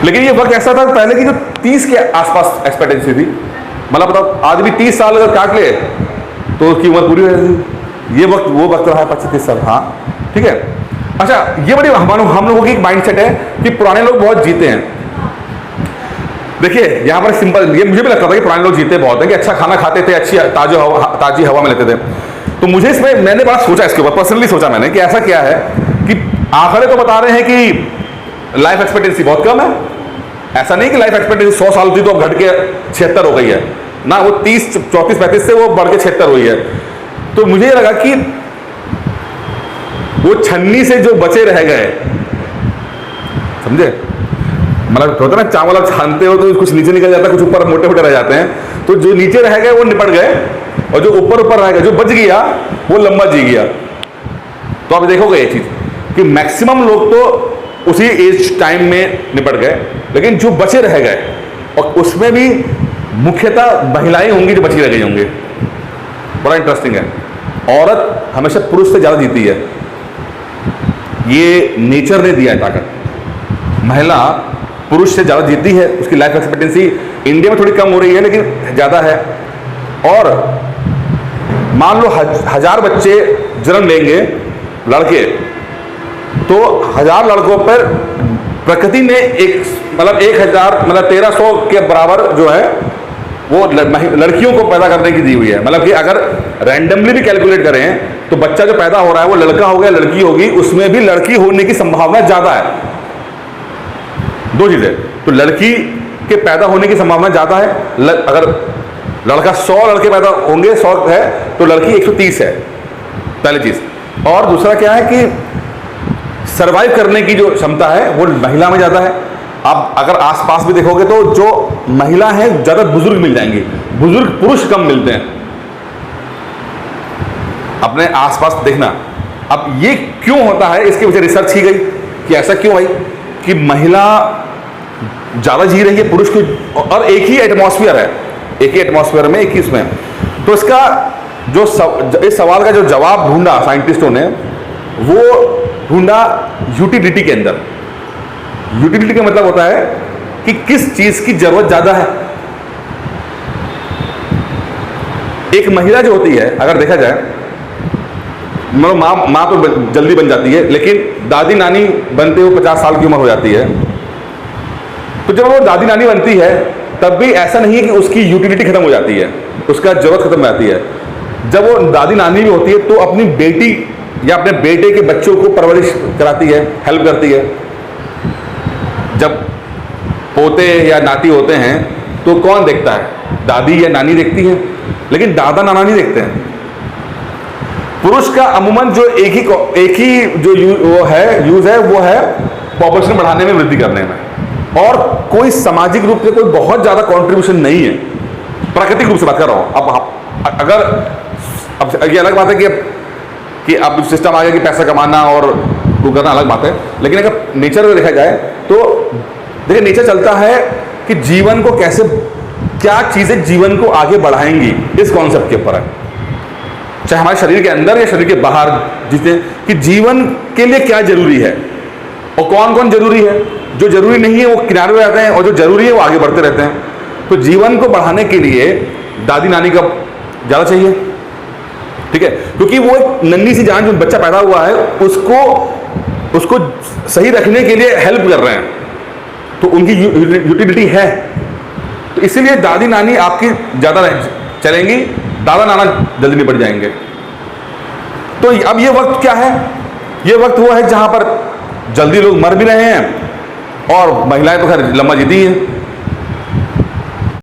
लेकिन ये वक्त ऐसा था पहले की जो 30 के आसपास एक्सपेक्टेंसी थी, मतलब बताओ आदमी 30 साल अगर काट ले तो उसकी उम्र पूरी हो जाती। ये वक्त वो वक्त रहा है 25-30 साल। हाँ ठीक है। अच्छा, ये बड़ी हम लोगों की एक माइंडसेट है कि पुराने लोग बहुत जीते हैं। देखिए यहाँ पर सिंपल, ये मुझे भी लगता था कि पुराने लोग जीते बहुत है, कि अच्छा खाना खाते थे, अच्छी ताजी हवा में लेते थे। तो मुझे इसमें मैंने बड़ा सोचा, इसके ऊपर पर्सनली सोचा मैंने कि ऐसा क्या है कि आंकड़े तो बता रहे हैं कि लाइफ एक्सपेक्टेंसी बहुत कम है। ऐसा नहीं कि लाइफ एक्सपेक्टेंसी 100 साल थी तो घट के 76 हो गई है ना, वो 30, 34, 35 से वो बढ़ के 76 हुई है। तो मुझे ये लगा कि वो छन्नी से जो बचे रह गए, समझे, मतलब होता ना चावल आप छानते हो तो कुछ नीचे निकल जाता है, कुछ ऊपर मोटे मोटे रह जाते हैं, तो जो नीचे रह गए वो निपट गए और जो ऊपर रह गया, जो बच गया वो लंबा जी गया। तो आप देखोगे ये चीज कि मैक्सिमम लोग तो उसी एज टाइम में निपट गए, लेकिन जो बचे रह गए, और उसमें भी मुख्यतः महिलाएं होंगी जो बची रह गई होंगी। बड़ा इंटरेस्टिंग है, औरत हमेशा पुरुष से ज्यादा जीती है, ये नेचर ने दिया है ताकत। महिला पुरुष से ज्यादा जीती है, उसकी लाइफ एक्सपेक्टेंसी इंडिया में थोड़ी कम हो रही है लेकिन ज्यादा है। और मान लो 1000 बच्चे जन्म लेंगे लड़के, तो 1000 लड़कों पर प्रकृति ने एक मतलब 1000 मतलब 1300 के बराबर जो है वो लड़कियों को पैदा करने की दी हुई है। मतलब कि अगर रैंडमली भी कैलकुलेट करें तो बच्चा जो पैदा हो रहा है वो लड़का हो गया लड़की होगी, उसमें भी लड़की होने की संभावना ज्यादा है। दो चीजें, तो लड़की के पैदा होने की संभावना ज्यादा है, अगर लड़का 100 लड़के पैदा होंगे 100 है तो लड़की 130 है, पहली चीज। और दूसरा क्या है कि सरवाइव करने की जो क्षमता है वो महिला में ज्यादा है। आप अगर आसपास भी देखोगे तो जो महिला है ज्यादा बुजुर्ग मिल जाएंगी, बुजुर्ग पुरुष कम मिलते हैं। अपने आसपास देखना। अब ये क्यों होता है, इसके पीछे रिसर्च की गई कि ऐसा क्यों भाई कि महिला ज्यादा जी रही है पुरुष को, और एक ही एटमॉस्फेयर है, एक ही एटमॉस्फेयर में, एक ही इसमें। तो इसका जो इस सवाल का जो जवाब ढूंढा साइंटिस्टों ने, वो ढूंढा यूटिलिटी के अंदर। यूटिलिटी का मतलब होता है कि किस चीज की जरूरत ज्यादा है। एक महिला जो होती है, अगर देखा जाए, माँ तो जल्दी बन जाती है, लेकिन दादी नानी बनते हुए 50 साल की उम्र हो जाती है। तो जब वो दादी नानी बनती है तब भी ऐसा नहीं है कि उसकी यूटिलिटी खत्म हो जाती है, उसका जरूरत खत्म हो जाती है। जब वो दादी नानी भी होती है तो अपनी बेटी या अपने बेटे के बच्चों को परवरिश कराती है, हेल्प करती है। जब पोते या नाती होते हैं तो कौन देखता है, दादी या नानी देखती है, लेकिन दादा नाना नहीं देखते हैं। पुरुष का अमूमन जो एक ही जो यूज है वो है पॉपुलेशन बढ़ाने में, वृद्धि करने में, और कोई सामाजिक रूप से कोई बहुत ज्यादा कंट्रीब्यूशन नहीं है। प्राकृतिक रूप से बात कर रहा हूं। अब अगर अब ये अलग बात है कि अब सिस्टम आ गया कि पैसा कमाना और वो करना अलग बात है, लेकिन अगर नेचर में देखा जाए तो देखिए नेचर चलता है कि जीवन को कैसे, क्या चीजें जीवन को आगे बढ़ाएंगी, इस कॉन्सेप्ट के ऊपर है। चाहे हमारे शरीर के अंदर या शरीर के बाहर, जिससे कि जीवन के लिए क्या जरूरी है और कौन कौन जरूरी है। जो जरूरी नहीं है वो किनारे रहते हैं और जो जरूरी है वो आगे बढ़ते रहते हैं। तो जीवन को बढ़ाने के लिए दादी नानी का ज्यादा चाहिए, ठीक है, क्योंकि वो एक नन्ही सी जान जो बच्चा पैदा हुआ है उसको सही रखने के लिए हेल्प कर रहे हैं, तो उनकी यूटिलिटी है। तो इसीलिए दादी नानी आपकी ज्यादा चलेंगी, दादा नाना जल्दी निपट जाएंगे। तो अब ये वक्त क्या है, ये वक्त वो है जहां पर जल्दी लोग मर भी रहे हैं और महिलाएं तो खैर लंबा जीती हैं।